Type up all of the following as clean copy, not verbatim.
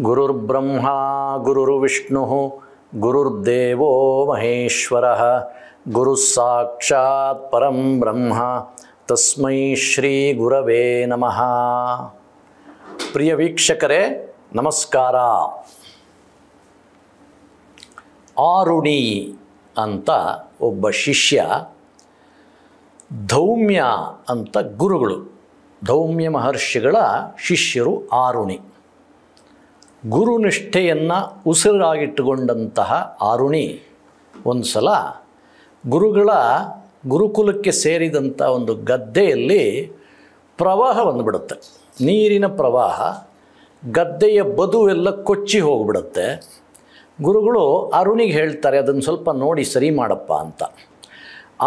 ಗುರುರ್ಬ್ರಹ್ಮ ಗುರುರ್ವಿಷ್ಣು ಗುರುರ್ದೇವೋ ಮಹೇಶ್ವರಃ ಗುರುಸ್ಸಾಕ್ಷಾತ್ ಪರಂ ಬ್ರಹ್ಮ ತಸ್ಮೈ ಶ್ರೀ ಗುರವೇ ನಮಃ. ಪ್ರಿಯ ವೀಕ್ಷಕರೇ ನಮಸ್ಕಾರ. ಆರುಣಿ ಅಂತ ಒಬ್ಬ ಶಿಷ್ಯ, ಧೌಮ್ಯ ಅಂತ ಗುರುಗಳು, ಧೌಮ್ಯ ಮಹರ್ಷಿಗಳ ಶಿಷ್ಯರು ಆರುಣಿ. ಗುರುನಿಷ್ಠೆಯನ್ನು ಉಸಿರಾಗಿಟ್ಟುಕೊಂಡಂತಹ ಆರುಣಿ ಒಂದು ಸಲ ಗುರುಕುಲಕ್ಕೆ ಸೇರಿದಂಥ ಒಂದು ಗದ್ದೆಯಲ್ಲಿ ಪ್ರವಾಹ ಬಂದುಬಿಡುತ್ತೆ. ನೀರಿನ ಪ್ರವಾಹ, ಗದ್ದೆಯ ಬದುವೆಲ್ಲ ಕೊಚ್ಚಿ ಹೋಗಿಬಿಡುತ್ತೆ. ಗುರುಗಳು ಆರುಣಿಗೆ ಹೇಳ್ತಾರೆ, ಅದನ್ನು ಸ್ವಲ್ಪ ನೋಡಿ ಸರಿ ಮಾಡಪ್ಪ ಅಂತ.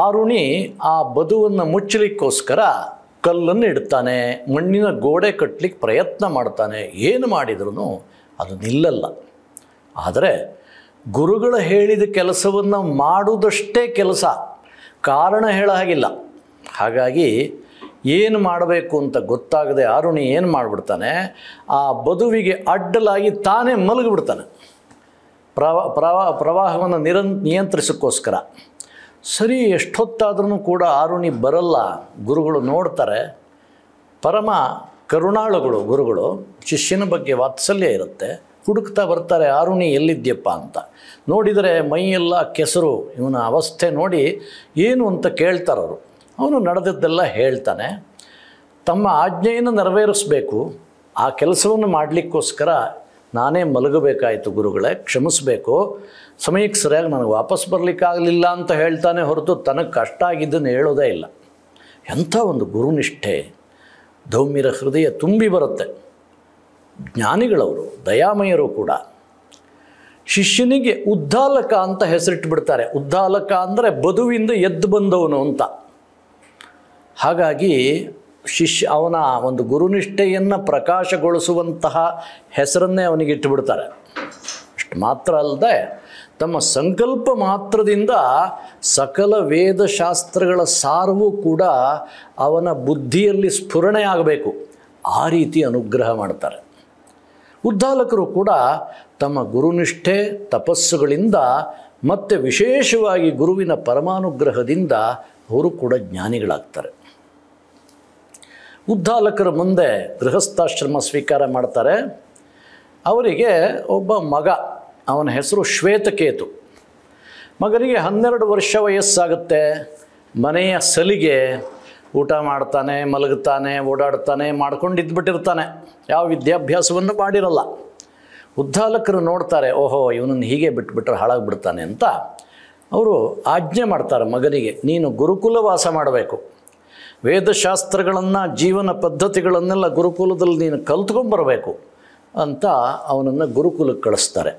ಆರುಣಿ ಆ ಬದುವನ್ನು ಮುಚ್ಚಲಿಕ್ಕೋಸ್ಕರ ಕಲ್ಲನ್ನು ಇಡ್ತಾನೆ, ಮಣ್ಣಿನ ಗೋಡೆ ಕಟ್ಟಲಿಕ್ಕೆ ಪ್ರಯತ್ನ ಮಾಡ್ತಾನೆ. ಏನು ಮಾಡಿದ್ರೂ ಅದು ನಿಲ್ಲಲ್ಲ. ಆದರೆ ಗುರುಗಳು ಹೇಳಿದ ಕೆಲಸವನ್ನು ಮಾಡುವುದಷ್ಟೇ ಕೆಲಸ, ಕಾರಣ ಹೇಳೋ ಹಾಗಿಲ್ಲ. ಹಾಗಾಗಿ ಏನು ಮಾಡಬೇಕು ಅಂತ ಗೊತ್ತಾಗದೆ ಆರುಣಿ ಏನು ಮಾಡಿಬಿಡ್ತಾನೆ, ಆ ಬದುವಿಗೆ ಅಡ್ಡಲಾಗಿ ತಾನೇ ಮಲಗಿಬಿಡ್ತಾನೆ ಪ್ರವಾಹವನ್ನು ನಿಯಂತ್ರಿಸೋಕ್ಕೋಸ್ಕರ. ಸರಿ, ಎಷ್ಟೊತ್ತಾದ್ರೂ ಕೂಡ ಆರುಣಿ ಬರಲ್ಲ. ಗುರುಗಳು ನೋಡ್ತಾರೆ. ಪರಮ ಕರುಣಾಳುಗಳು ಗುರುಗಳು, ಶಿಷ್ಯನ ಬಗ್ಗೆ ವಾತ್ಸಲ್ಯ ಇರುತ್ತೆ. ಹುಡುಕ್ತಾ ಬರ್ತಾರೆ, ಆರುಣಿ ಎಲ್ಲಿದ್ಯಪ್ಪ ಅಂತ. ನೋಡಿದರೆ ಮೈಯೆಲ್ಲ ಕೆಸರು. ಇವನ ಅವಸ್ಥೆ ನೋಡಿ ಏನು ಅಂತ ಕೇಳ್ತಾರವರು. ಅವನು ನಡೆದದ್ದೆಲ್ಲ ಹೇಳ್ತಾನೆ. ತಮ್ಮ ಆಜ್ಞೆಯನ್ನು ನೆರವೇರಿಸಬೇಕು, ಆ ಕೆಲಸವನ್ನು ಮಾಡಲಿಕ್ಕೋಸ್ಕರ ನಾನೇ ಮಲಗಬೇಕಾಯಿತು ಗುರುಗಳೇ, ಕ್ಷಮಿಸಬೇಕು. ಸಮಯಕ್ಕೆ ಸರಿಯಾಗಿ ನನಗೆ ವಾಪಸ್ ಬರಲಿಕ್ಕಾಗಲಿಲ್ಲ ಅಂತ ಹೇಳ್ತಾನೆ ಹೊರತು ತನಗೆ ಕಷ್ಟ ಆಗಿದ್ದನ್ನು ಹೇಳೋದೇ ಇಲ್ಲ. ಎಂಥ ಒಂದು ಗುರುನಿಷ್ಠೆ! ಧೌಮ್ಯರ ಹೃದಯ ತುಂಬಿ ಬರುತ್ತೆ. ಜ್ಞಾನಿಗಳವರು, ದಯಾಮಯರು ಕೂಡ. ಶಿಷ್ಯನಿಗೆ ಉದ್ದಾಲಕ ಅಂತ ಹೆಸರಿಟ್ಟುಬಿಡ್ತಾರೆ. ಉದ್ದಾಲಕ ಅಂದರೆ ಬದುವಿಂದ ಎದ್ದು ಬಂದವನು ಅಂತ. ಹಾಗಾಗಿ ಅವನ ಒಂದು ಗುರುನಿಷ್ಠೆಯನ್ನು ಪ್ರಕಾಶಗೊಳಿಸುವಂತಹ ಹೆಸರನ್ನೇ ಅವನಿಗೆ ಇಟ್ಟುಬಿಡ್ತಾರೆ. ಅಷ್ಟು ಮಾತ್ರ ಅಲ್ಲದೆ ತಮ್ಮ ಸಂಕಲ್ಪ ಮಾತ್ರದಿಂದ ಸಕಲ ವೇದಶಾಸ್ತ್ರಗಳ ಸಾರವೂ ಕೂಡ ಅವನ ಬುದ್ಧಿಯಲ್ಲಿ ಸ್ಫುರಣೆ ಆಗಬೇಕು, ಆ ರೀತಿ ಅನುಗ್ರಹ ಮಾಡ್ತಾರೆ. ಉದ್ದಾಲಕರು ಕೂಡ ತಮ್ಮ ಗುರುನಿಷ್ಠೆ, ತಪಸ್ಸುಗಳಿಂದ ಮತ್ತು ವಿಶೇಷವಾಗಿ ಗುರುವಿನ ಪರಮಾನುಗ್ರಹದಿಂದ ಅವರು ಕೂಡ ಜ್ಞಾನಿಗಳಾಗ್ತಾರೆ. ಉದ್ದಾಲಕರ ಮುಂದೆ ಗೃಹಸ್ಥಾಶ್ರಮ ಸ್ವೀಕಾರ ಮಾಡ್ತಾರೆ. ಅವರಿಗೆ ಒಬ್ಬ ಮಗ, ಅವನ ಹೆಸರು ಶ್ವೇತಕೇತು. ಮಗನಿಗೆ 12 ವರ್ಷ ವಯಸ್ಸಾಗುತ್ತೆ. ಮನೆಯ ಸಲಿಗೆ, ಊಟ ಮಾಡ್ತಾನೆ, ಮಲಗುತ್ತಾನೆ, ಓಡಾಡ್ತಾನೆ, ಮಾಡ್ಕೊಂಡಿದ್ದುಬಿಟ್ಟಿರ್ತಾನೆ. ಯಾವ ವಿದ್ಯಾಭ್ಯಾಸವನ್ನು ಮಾಡಿರಲ್ಲ. ಉದ್ದಾಲಕರು ನೋಡ್ತಾರೆ, ಓಹೋ ಇವನನ್ನು ಹೀಗೆ ಬಿಟ್ಬಿಟ್ರೆ ಹಾಳಾಗಿಬಿಡ್ತಾನೆ ಅಂತ ಅವರು ಆಜ್ಞೆ ಮಾಡ್ತಾರೆ ಮಗನಿಗೆ, ನೀನು ಗುರುಕುಲ ವಾಸ ಮಾಡಬೇಕು, ವೇದಶಾಸ್ತ್ರಗಳನ್ನು, ಜೀವನ ಪದ್ಧತಿಗಳನ್ನೆಲ್ಲ ಗುರುಕುಲದಲ್ಲಿ ನೀನು ಕಲ್ತ್ಕೊಂಬರಬೇಕು ಅಂತ ಅವನನ್ನು ಗುರುಕುಲಕ್ಕೆ ಕಳಿಸ್ತಾರೆ.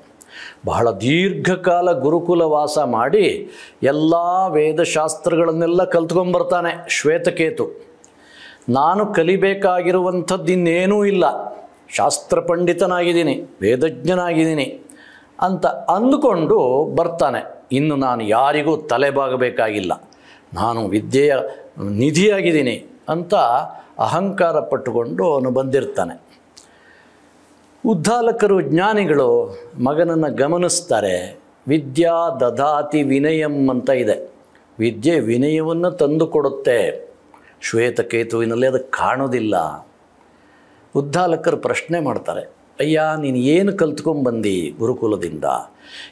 ಬಹಳ ದೀರ್ಘಕಾಲ ಗುರುಕುಲ ವಾಸ ಮಾಡಿ ಎಲ್ಲ ವೇದಶಾಸ್ತ್ರಗಳನ್ನೆಲ್ಲ ಕಲ್ತ್ಕೊಂಬರ್ತಾನೆ ಶ್ವೇತಕೇತು. ನಾನು ಕಲಿಬೇಕಾಗಿರುವಂಥದ್ದು ಇನ್ನೇನೂ ಇಲ್ಲ, ಶಾಸ್ತ್ರ ಪಂಡಿತನಾಗಿದ್ದೀನಿ, ವೇದಜ್ಞನಾಗಿದ್ದೀನಿ ಅಂತ ಅಂದುಕೊಂಡು ಬರ್ತಾನೆ. ಇನ್ನು ನಾನು ಯಾರಿಗೂ ತಲೆಬಾಗಬೇಕಾಗಿಲ್ಲ, ನಾನು ವಿದ್ಯೆಯ ನಿಧಿಯಾಗಿದ್ದೀನಿ ಅಂತ ಅಹಂಕಾರ ಪಟ್ಟುಕೊಂಡು ಅವನು ಬಂದಿರ್ತಾನೆ. ಉದ್ದಾಲಕರು, ಜ್ಞಾನಿಗಳು ಮಗನನ್ನು ಗಮನಿಸ್ತಾರೆ. ವಿದ್ಯಾ ದದಾತಿ ವಿನಯಂ ಅಂತ ಇದೆ. ವಿದ್ಯೆ ವಿನಯವನ್ನು ತಂದು ಕೊಡುತ್ತೆ. ಶ್ವೇತಕೇತುವಿನಲ್ಲಿ ಅದು ಕಾಣೋದಿಲ್ಲ. ಉದ್ದಾಲಕರು ಪ್ರಶ್ನೆ ಮಾಡ್ತಾರೆ, ಅಯ್ಯ ನೀನು ಏನು ಕಲ್ತ್ಕೊಂಡ್ಬಂದು ಗುರುಕುಲದಿಂದ?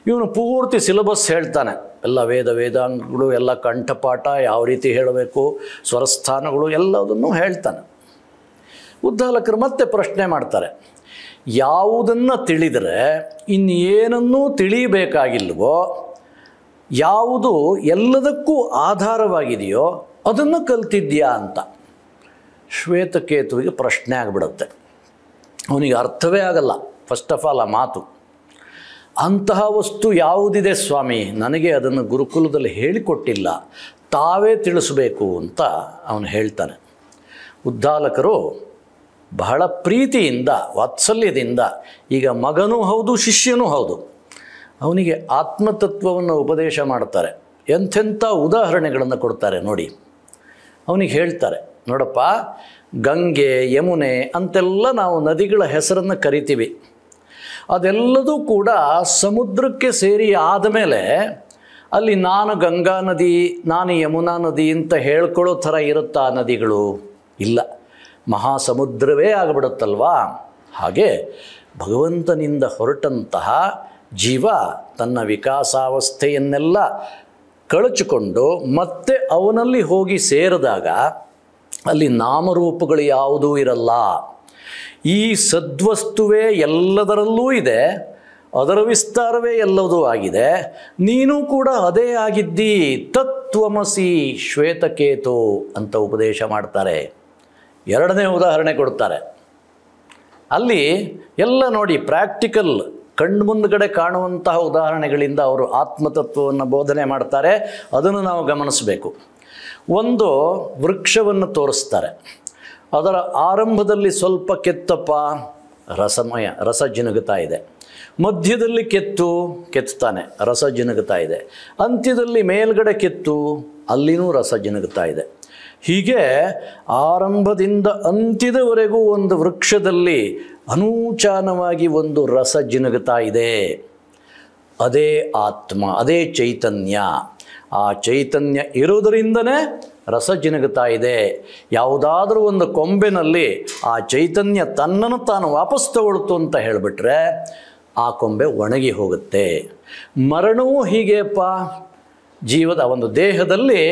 ಇವನು ಪೂರ್ತಿ ಸಿಲೆಬಸ್ ಹೇಳ್ತಾನೆ. ಎಲ್ಲ ವೇದಾಂಗಗಳು, ಎಲ್ಲ ಕಂಠಪಾಠ, ಯಾವ ರೀತಿ ಹೇಳಬೇಕು, ಸ್ವರಸ್ಥಾನಗಳು ಎಲ್ಲದನ್ನು ಹೇಳ್ತಾನೆ. ಉದ್ದಾಲಕರು ಮತ್ತೆ ಪ್ರಶ್ನೆ ಮಾಡ್ತಾರೆ, ಯಾವುದನ್ನು ತಿಳಿದರೆ ಇನ್ನೇನನ್ನೂ ತಿಳಿಯಬೇಕಾಗಿಲ್ವೋ, ಯಾವುದು ಎಲ್ಲದಕ್ಕೂ ಆಧಾರವಾಗಿದೆಯೋ ಅದನ್ನು ಕಲ್ತಿದ್ಯಾ ಅಂತ. ಶ್ವೇತಕೇತುವಿಗೆ ಪ್ರಶ್ನೆ ಆಗಿಬಿಡುತ್ತೆ. ಅವನಿಗೆ ಅರ್ಥವೇ ಆಗಲ್ಲ ಫಸ್ಟ್ ಆಫ್ ಆಲ್ ಆ ಮಾತು. ಅಂತಹ ವಸ್ತು ಯಾವುದಿದೆ ಸ್ವಾಮಿ, ನನಗೆ ಅದನ್ನು ಗುರುಕುಲದಲ್ಲಿ ಹೇಳಿಕೊಟ್ಟಿಲ್ಲ, ತಾವೇ ತಿಳಿಸಬೇಕು ಅಂತ ಅವನು ಹೇಳ್ತಾನೆ. ಉದ್ದಾಲಕರು ಬಹಳ ಪ್ರೀತಿಯಿಂದ, ವಾತ್ಸಲ್ಯದಿಂದ, ಈಗ ಮಗನೂ ಹೌದು ಶಿಷ್ಯನೂ ಹೌದು, ಅವನಿಗೆ ಆತ್ಮತತ್ವವನ್ನು ಉಪದೇಶ ಮಾಡ್ತಾರೆ. ಎಂಥೆಂಥ ಉದಾಹರಣೆಗಳನ್ನು ಕೊಡ್ತಾರೆ ನೋಡಿ. ಅವನಿಗೆ ಹೇಳ್ತಾರೆ, ನೋಡಪ್ಪ, ಗಂಗೆ, ಯಮುನೆ ಅಂತೆಲ್ಲ ನಾವು ನದಿಗಳ ಹೆಸರನ್ನು ಕರಿತೀವಿ. ಅದೆಲ್ಲದೂ ಕೂಡ ಸಮುದ್ರಕ್ಕೆ ಸೇರಿ ಆದಮೇಲೆ ಅಲ್ಲಿ ನಾನು ಗಂಗಾ ನದಿ, ನಾನು ಯಮುನಾ ನದಿ ಅಂತ ಹೇಳ್ಕೊಳ್ಳೋ ಥರ ಇರುತ್ತಾ ನದಿಗಳು? ಇಲ್ಲ, ಮಹಾಸಮುದ್ರವೇ ಆಗಿಬಿಡುತ್ತಲ್ವಾ. ಹಾಗೆ ಭಗವಂತನಿಂದ ಹೊರಟಂತಹ ಜೀವ ತನ್ನ ವಿಕಾಸಾವಸ್ಥೆಯನ್ನೆಲ್ಲ ಕಳಚಿಕೊಂಡು ಮತ್ತೆ ಅವನಲ್ಲಿ ಹೋಗಿ ಸೇರಿದಾಗ ಅಲ್ಲಿ ನಾಮರೂಪಗಳು ಯಾವುದೂ ಇರಲ್ಲ. ಈ ಸದ್ವಸ್ತುವೇ ಎಲ್ಲದರಲ್ಲೂ ಇದೆ, ಅದರ ವಿಸ್ತಾರವೇ ಎಲ್ಲದೂ ಆಗಿದೆ. ನೀನು ಕೂಡ ಅದೇ ಆಗಿದ್ದಿ, ತತ್ವಮಸಿ ಶ್ವೇತಕೇತು ಅಂತ ಉಪದೇಶ ಮಾಡ್ತಾರೆ. ಎರಡನೇ ಉದಾಹರಣೆ ಕೊಡ್ತಾರೆ. ಅಲ್ಲಿ ಎಲ್ಲ ನೋಡಿ ಪ್ರಾಕ್ಟಿಕಲ್ ಕಣ್ಮುಂದುಗಡೆ ಕಾಣುವಂತಹ ಉದಾಹರಣೆಗಳಿಂದ ಅವರು ಆತ್ಮತತ್ವವನ್ನು ಬೋಧನೆ ಮಾಡ್ತಾರೆ. ಅದನ್ನು ನಾವು ಗಮನಿಸಬೇಕು. ಒಂದು ವೃಕ್ಷವನ್ನು ತೋರಿಸ್ತಾರೆ. ಅದರ ಆರಂಭದಲ್ಲಿ ಸ್ವಲ್ಪ ಕೆತ್ತಪ್ಪ, ರಸ ಜಿನುಗುತ್ತಾ ಇದೆ. ಮಧ್ಯದಲ್ಲಿ ಕೆತ್ತಾನೆ, ರಸ ಜಿನುಗುತ್ತಾ ಇದೆ. ಅಂತ್ಯದಲ್ಲಿ ಮೇಲ್ಗಡೆ ಅಲ್ಲಿನೂ ರಸ ಜಿನುಗುತ್ತಾ ಇದೆ. ಹೀಗೆ ಆರಂಭದಿಂದ ಅಂತ್ಯದವರೆಗೂ ಒಂದು ವೃಕ್ಷದಲ್ಲಿ ಅನೂಚಾನವಾಗಿ ಒಂದು ರಸ ಜಿನುಗುತ್ತಾ ಇದೆ. ಅದೇ ಆತ್ಮ, ಅದೇ ಚೈತನ್ಯ. ಆ ಚೈತನ್ಯ ಇರೋದರಿಂದನೇ ರಸ ಜಿನುಗುತ್ತಾ ಇದೆ. ಯಾವುದಾದ್ರೂ ಒಂದು ಕೊಂಬೆನಲ್ಲಿ ಆ ಚೈತನ್ಯ ತನ್ನನ್ನು ತಾನು ವಾಪಸ್ ತಗೊಳ್ತು ಅಂತ ಹೇಳಿಬಿಟ್ರೆ ಆ ಕೊಂಬೆ ಒಣಗಿ ಹೋಗುತ್ತೆ. ಮರಣವೂ ಹೀಗೆಪ್ಪ. ಜೀವದ ಒಂದು ದೇಹದಲ್ಲಿ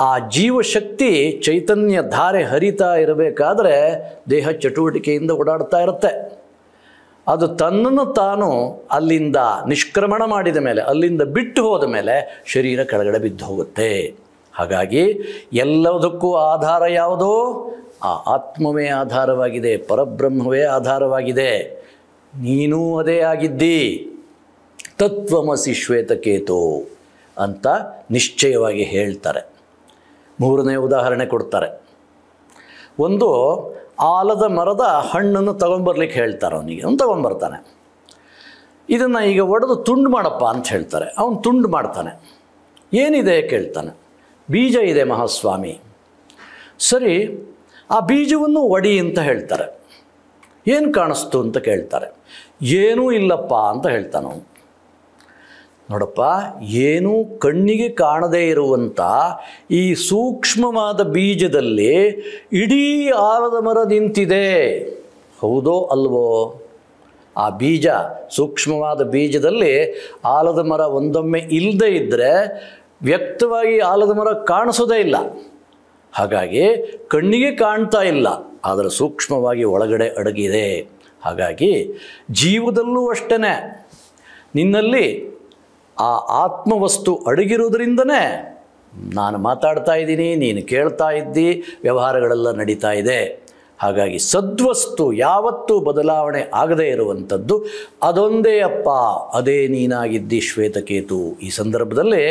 ಆ ಜೀವಶಕ್ತಿ ಚೈತನ್ಯ ಧಾರೆ ಹರಿತಾ ಇರಬೇಕಾದ್ರೆ ದೇಹ ಚಟುವಟಿಕೆಯಿಂದ ಓಡಾಡ್ತಾ ಇರುತ್ತೆ. ಅದು ತನ್ನನ್ನು ತಾನು ಅಲ್ಲಿಂದ ನಿಷ್ಕ್ರಮಣ ಮಾಡಿದ ಮೇಲೆ, ಅಲ್ಲಿಂದ ಬಿಟ್ಟು ಹೋದ ಮೇಲೆ ಶರೀರ ಕೆಳಗಡೆ ಬಿದ್ದು ಹೋಗುತ್ತೆ. ಹಾಗಾಗಿ ಎಲ್ಲದಕ್ಕೂ ಆಧಾರ ಯಾವುದೋ? ಆ ಆತ್ಮವೇ ಆಧಾರವಾಗಿದೆ, ಪರಬ್ರಹ್ಮವೇ ಆಧಾರವಾಗಿದೆ. ನೀನೂ ಅದೇ ಆಗಿದ್ದಿ. ತತ್ವಮಸಿ ಶ್ವೇತಕೇತು ಅಂತ ನಿಶ್ಚಯವಾಗಿ ಹೇಳ್ತಾರೆ. ಮೂರನೇ ಉದಾಹರಣೆ ಕೊಡ್ತಾರೆ. ಒಂದು ಆಲದ ಮರದ ಹಣ್ಣನ್ನು ತಗೊಂಬರ್ಲಿಕ್ಕೆ ಹೇಳ್ತಾರೆ. ಅವನು ತಗೊಂಬರ್ತಾನೆ. ಇದನ್ನು ಈಗ ಒಡೆದು ತುಂಡು ಮಾಡಪ್ಪ ಅಂತ ಹೇಳ್ತಾರೆ. ಅವನು ತುಂಡು ಮಾಡ್ತಾನೆ. ಏನಿದೆ ಕೇಳ್ತಾನೆ. ಬೀಜ ಇದೆ ಮಹಾಸ್ವಾಮಿ. ಸರಿ, ಆ ಬೀಜವನ್ನು ಒಡಿ ಅಂತ ಹೇಳ್ತಾರೆ. ಏನು ಕಾಣಿಸ್ತು ಅಂತ ಕೇಳ್ತಾರೆ. ಏನೂ ಇಲ್ಲಪ್ಪ ಅಂತ ಹೇಳ್ತಾನೆ ಅವನು. ನೋಡಪ್ಪ, ಏನೂ ಕಣ್ಣಿಗೆ ಕಾಣದೇ ಇರುವಂಥ ಈ ಸೂಕ್ಷ್ಮವಾದ ಬೀಜದಲ್ಲಿ ಇಡೀ ಆಲದ ಮರ ನಿಂತಿದೆ. ಹೌದೋ ಅಲ್ವೋ? ಆ ಬೀಜ, ಸೂಕ್ಷ್ಮವಾದ ಬೀಜದಲ್ಲಿ ಆಲದ ಮರ ಒಂದೊಮ್ಮೆ ಇಲ್ಲದೇ ಇದ್ದರೆ ವ್ಯಕ್ತವಾಗಿ ಆಲದ ಮರ ಕಾಣಿಸೋದೇ ಇಲ್ಲ. ಹಾಗಾಗಿ ಕಣ್ಣಿಗೆ ಕಾಣ್ತಾ ಇಲ್ಲ, ಆದರೆ ಸೂಕ್ಷ್ಮವಾಗಿ ಒಳಗಡೆ ಅಡಗಿದೆ. ಹಾಗಾಗಿ ಜೀವದಲ್ಲೂ ಅಷ್ಟೇ, ನಿನ್ನಲ್ಲಿ ಆ ಆತ್ಮವಸ್ತು ಅಡಗಿರೋದ್ರಿಂದನೇ ನಾನು ಮಾತಾಡ್ತಾ ಇದ್ದೀನಿ, ನೀನು ಕೇಳ್ತಾ ಇದ್ದಿ, ವ್ಯವಹಾರಗಳೆಲ್ಲ ನಡೀತಾ ಇದೆ. ಹಾಗಾಗಿ ಸದ್ವಸ್ತು ಯಾವತ್ತೂ ಬದಲಾವಣೆ ಆಗದೇ ಇರುವಂಥದ್ದು ಅದೊಂದೇ ಅಪ್ಪ, ಅದೇ ನೀನಾಗಿದ್ದಿ ಶ್ವೇತಕೇತು. ಈ ಸಂದರ್ಭದಲ್ಲಿ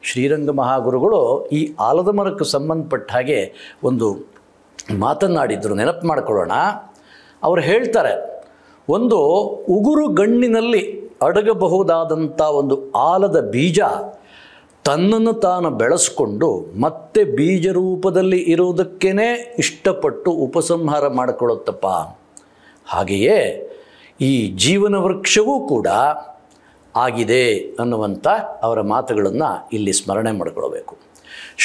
ಶ್ರೀರಂಗ ಮಹಾಗುರುಗಳು ಈ ಆಲದ ಮರಕ್ಕೆ ಸಂಬಂಧಪಟ್ಟ ಹಾಗೆ ಒಂದು ಮಾತನ್ನಾಡಿದ್ರು, ನೆನಪು ಮಾಡಿಕೊಳ್ಳೋಣ. ಅವರು ಹೇಳ್ತಾರೆ, ಒಂದು ಉಗುರು ಗಣ್ಣಿನಲ್ಲಿ ಅಡಗಬಹುದಾದಂಥ ಒಂದು ಆಲದ ಬೀಜ ತನ್ನನ್ನು ತಾನು ಬೆಳೆಸ್ಕೊಂಡು ಮತ್ತೆ ಬೀಜ ರೂಪದಲ್ಲಿ ಇರುವುದಕ್ಕೇ ಇಷ್ಟಪಟ್ಟು ಉಪಸಂಹಾರ ಮಾಡಿಕೊಳ್ಳುತ್ತಪ್ಪ. ಹಾಗೆಯೇ ಈ ಜೀವನ ವೃಕ್ಷವೂ ಕೂಡ ಆಗಿದೆ ಅನ್ನುವಂಥ ಅವರ ಮಾತುಗಳನ್ನು ಇಲ್ಲಿ ಸ್ಮರಣೆ ಮಾಡಿಕೊಳ್ಬೇಕು.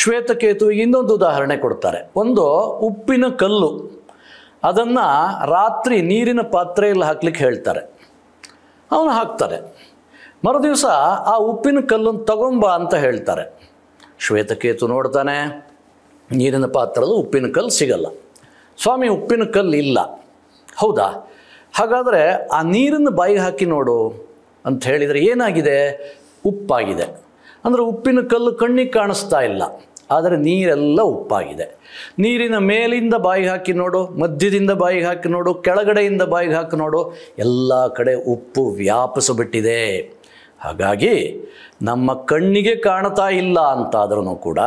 ಶ್ವೇತಕೇತು ಇನ್ನೊಂದು ಉದಾಹರಣೆ ಕೊಡ್ತಾರೆ. ಒಂದು ಉಪ್ಪಿನ ಕಲ್ಲು, ಅದನ್ನು ರಾತ್ರಿ ನೀರಿನ ಪಾತ್ರೆಯಲ್ಲಿ ಹಾಕ್ಲಿಕ್ಕೆ ಹೇಳ್ತಾರೆ. ಅವನು ಹಾಕ್ತಾರೆ. ಮರುದಿವಸ ಆ ಉಪ್ಪಿನ ಕಲ್ಲನ್ನು ತಗೊಂಬ ಅಂತ ಹೇಳ್ತಾರೆ. ಶ್ವೇತಕೇತು ನೋಡ್ತಾನೆ, ನೀರಿನ ಪಾತ್ರದ ಉಪ್ಪಿನ ಕಲ್ಲು ಸಿಗಲ್ಲ. ಸ್ವಾಮಿ, ಉಪ್ಪಿನ ಕಲ್ಲು ಇಲ್ಲ. ಹೌದಾ? ಹಾಗಾದರೆ ಆ ನೀರನ್ನು ಬಾಯಿಗೆ ಹಾಕಿ ನೋಡು ಅಂತ ಹೇಳಿದರೆ ಏನಾಗಿದೆ? ಉಪ್ಪಾಗಿದೆ. ಅಂದರೆ ಉಪ್ಪಿನ ಕಲ್ಲು ಕಣ್ಣಿಗೆ ಕಾಣಿಸ್ತಾ ಇಲ್ಲ, ಆದರೆ ನೀರೆಲ್ಲ ಉಪ್ಪಾಗಿದೆ. ನೀರಿನ ಮೇಲಿಂದ ಬಾಯಿಗೆ ಹಾಕಿ ನೋಡು, ಮಧ್ಯದಿಂದ ಬಾಯಿಗೆ ಹಾಕಿ ನೋಡು, ಕೆಳಗಡೆಯಿಂದ ಬಾಯಿಗೆ ಹಾಕಿ ನೋಡು, ಎಲ್ಲ ಕಡೆ ಉಪ್ಪು ವ್ಯಾಪಿಸಿಬಿಟ್ಟಿದೆ. ಹಾಗಾಗಿ ನಮ್ಮ ಕಣ್ಣಿಗೆ ಕಾಣ್ತಾ ಇಲ್ಲ ಅಂತಾದ್ರೂ ಕೂಡ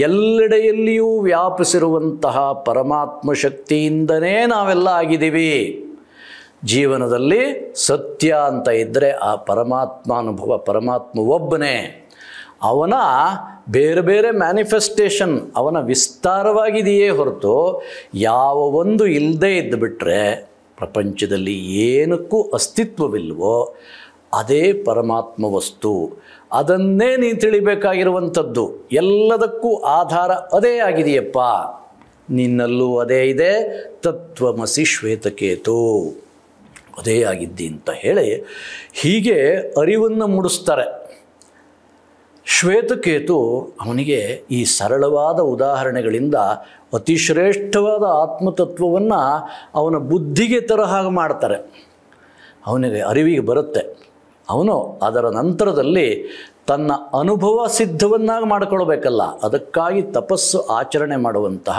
ಎಲ್ಲೆಡೆಯಲ್ಲಿಯೂ ವ್ಯಾಪಿಸಿರುವಂತಹ ಪರಮಾತ್ಮ ಶಕ್ತಿಯಿಂದನೇ ನಾವೆಲ್ಲ ಆಗಿದ್ದೀವಿ. ಜೀವನದಲ್ಲಿ ಸತ್ಯ ಅಂತ ಇದ್ದರೆ ಆ ಪರಮಾತ್ಮ ಅನುಭವ, ಪರಮಾತ್ಮ ಒಬ್ಬನೇ. ಅವನ ಬೇರೆ ಬೇರೆ ಮ್ಯಾನಿಫೆಸ್ಟೇಷನ್ ಅವನ ವಿಸ್ತಾರವಾಗಿದೆಯೇ ಹೊರತು ಯಾವ ಒಂದು ಇಲ್ಲದೇ ಇದ್ದುಬಿಟ್ರೆ ಪ್ರಪಂಚದಲ್ಲಿ ಏನಕ್ಕೂ ಅಸ್ತಿತ್ವವಿಲ್ವೋ ಅದೇ ಪರಮಾತ್ಮ ವಸ್ತು. ಅದನ್ನೇ ನೀನು ತಿಳಿಬೇಕಾಗಿರುವಂಥದ್ದು. ಎಲ್ಲದಕ್ಕೂ ಆಧಾರ ಅದೇ ಆಗಿದೆಯಪ್ಪ. ನಿನ್ನಲ್ಲೂ ಅದೇ ಇದೆ. ತತ್ವಮಸಿ ಶ್ವೇತಕೇತು, ಅದೇ ಆಗಿದ್ದಿ ಅಂತ ಹೇಳಿ ಹೀಗೆ ಅರಿವನ್ನು ಮೂಡಿಸ್ತಾರೆ. ಶ್ವೇತಕೇತು ಅವನಿಗೆ ಈ ಸರಳವಾದ ಉದಾಹರಣೆಗಳಿಂದ ಅತಿಶ್ರೇಷ್ಠವಾದ ಆತ್ಮತತ್ವವನ್ನು ಅವನ ಬುದ್ಧಿಗೆ ತರಹ ಮಾಡ್ತಾರೆ. ಅವನಿಗೆ ಅರಿವಿಗೆ ಬರುತ್ತೆ. ಅವನು ಅದರ ನಂತರದಲ್ಲಿ ತನ್ನ ಅನುಭವ ಸಿದ್ಧವನ್ನಾಗಿ ಮಾಡಿಕೊಳ್ಬೇಕಲ್ಲ, ಅದಕ್ಕಾಗಿ ತಪಸ್ಸು ಆಚರಣೆ ಮಾಡುವಂತಹ,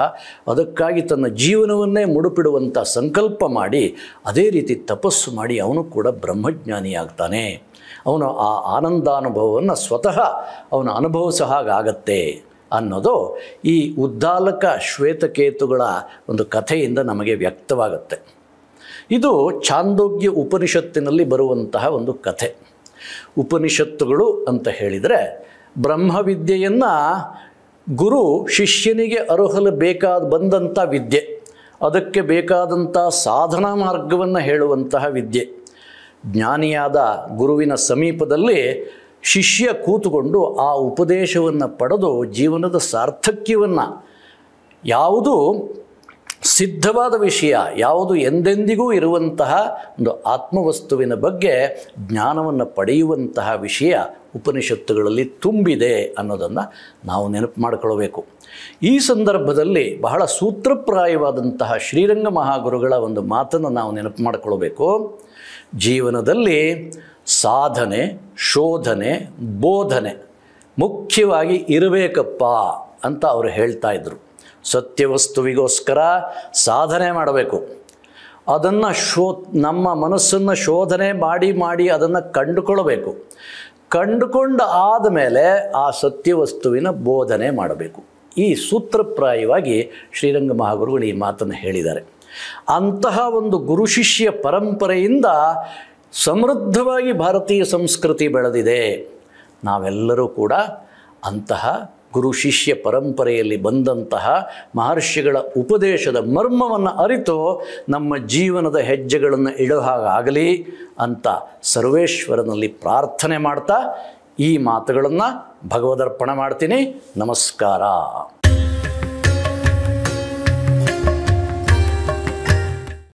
ಅದಕ್ಕಾಗಿ ತನ್ನ ಜೀವನವನ್ನೇ ಮುಡುಪಿಡುವಂಥ ಸಂಕಲ್ಪ ಮಾಡಿ ಅದೇ ರೀತಿ ತಪಸ್ಸು ಮಾಡಿ ಅವನು ಕೂಡ ಬ್ರಹ್ಮಜ್ಞಾನಿಯಾಗ್ತಾನೆ. ಅವನು ಆ ಆನಂದಾನುಭವವನ್ನು ಸ್ವತಃ ಅವನ ಅನುಭವಿಸೋ ಹಾಗಾಗತ್ತೆ ಅನ್ನೋದು ಈ ಉದ್ದಾಲಕ ಶ್ವೇತಕೇತುಗಳ ಒಂದು ಕಥೆಯಿಂದ ನಮಗೆ ವ್ಯಕ್ತವಾಗುತ್ತೆ. ಇದು ಛಾಂದೋಗ್ಯ ಉಪನಿಷತ್ತಿನಲ್ಲಿ ಬರುವಂತಹ ಒಂದು ಕಥೆ. ಉಪನಿಷತ್ತುಗಳು ಅಂತ ಹೇಳಿದರೆ ಬ್ರಹ್ಮವಿದ್ಯೆಯನ್ನು ಗುರು ಶಿಷ್ಯನಿಗೆ ಅರುಹಲು ಬಂದಂಥ ವಿದ್ಯೆ, ಅದಕ್ಕೆ ಬೇಕಾದಂಥ ಸಾಧನಾ ಮಾರ್ಗವನ್ನು ಹೇಳುವಂತಹ ವಿದ್ಯೆ. ಜ್ಞಾನಿಯಾದ ಗುರುವಿನ ಸಮೀಪದಲ್ಲಿ ಶಿಷ್ಯ ಕೂತುಕೊಂಡು ಆ ಉಪದೇಶವನ್ನು ಪಡೆದು ಜೀವನದ ಸಾರ್ಥಕ್ಯವನ್ನು, ಯಾವುದು ಸಿದ್ಧವಾದ ವಿಷಯ, ಯಾವುದು ಎಂದೆಂದಿಗೂ ಇರುವಂತಹ ಒಂದು ಆತ್ಮವಸ್ತುವಿನ ಬಗ್ಗೆ ಜ್ಞಾನವನ್ನು ಪಡೆಯುವಂತಹ ವಿಷಯ ಉಪನಿಷತ್ತುಗಳಲ್ಲಿ ತುಂಬಿದೆ ಅನ್ನೋದನ್ನು ನಾವು ನೆನಪು ಮಾಡಿಕೊಳ್ಳಬೇಕು. ಈ ಸಂದರ್ಭದಲ್ಲಿ ಬಹಳ ಸೂತ್ರಪ್ರಾಯವಾದಂತಹ ಶ್ರೀರಂಗ ಮಹಾಗುರುಗಳ ಒಂದು ಮಾತನ್ನು ನಾವು ನೆನಪು ಮಾಡಿಕೊಳ್ಳಬೇಕು. ಜೀವನದಲ್ಲಿ ಸಾಧನೆ, ಶೋಧನೆ, ಬೋಧನೆ ಮುಖ್ಯವಾಗಿ ಇರಬೇಕಪ್ಪ ಅಂತ ಅವರು ಹೇಳ್ತಾ ಇದ್ದರು. ಸತ್ಯವಸ್ತುವಿಗೋಸ್ಕರ ಸಾಧನೆ ಮಾಡಬೇಕು. ಅದನ್ನು ನಮ್ಮ ಮನಸ್ಸನ್ನು ಶೋಧನೆ ಮಾಡಿ ಅದನ್ನು ಕಂಡುಕೊಳ್ಳಬೇಕು. ಕಂಡುಕೊಂಡು ಆದಮೇಲೆ ಆ ಸತ್ಯವಸ್ತುವಿನ ಬೋಧನೆ ಮಾಡಬೇಕು. ಈ ಸೂತ್ರಪ್ರಾಯವಾಗಿ ಶ್ರೀರಂಗ ಮಹಾಗುರುಗಳು ಈ ಮಾತನ್ನು ಹೇಳಿದ್ದಾರೆ. ಅಂತಹ ಒಂದು ಗುರು ಶಿಷ್ಯ ಪರಂಪರೆಯಿಂದ ಸಮೃದ್ಧವಾಗಿ ಭಾರತೀಯ ಸಂಸ್ಕೃತಿ ಬೆಳೆದಿದೆ. ನಾವೆಲ್ಲರೂ ಕೂಡ ಅಂತಹ ಗುರು ಶಿಷ್ಯ ಪರಂಪರೆಯಲ್ಲಿ ಬಂದಂತಹ ಮಹರ್ಷಿಗಳ ಉಪದೇಶದ ಮರ್ಮವನ್ನು ಅರಿತು ನಮ್ಮ ಜೀವನದ ಹೆಜ್ಜೆಗಳನ್ನು ಇಡೋ ಹಾಗಾಗಲಿ ಅಂತ ಸರ್ವೇಶ್ವರನಲ್ಲಿ ಪ್ರಾರ್ಥನೆ ಮಾಡ್ತಾ ಈ ಮಾತುಗಳನ್ನು ಭಗವದರ್ಪಣೆ ಮಾಡ್ತೀನಿ. ನಮಸ್ಕಾರ.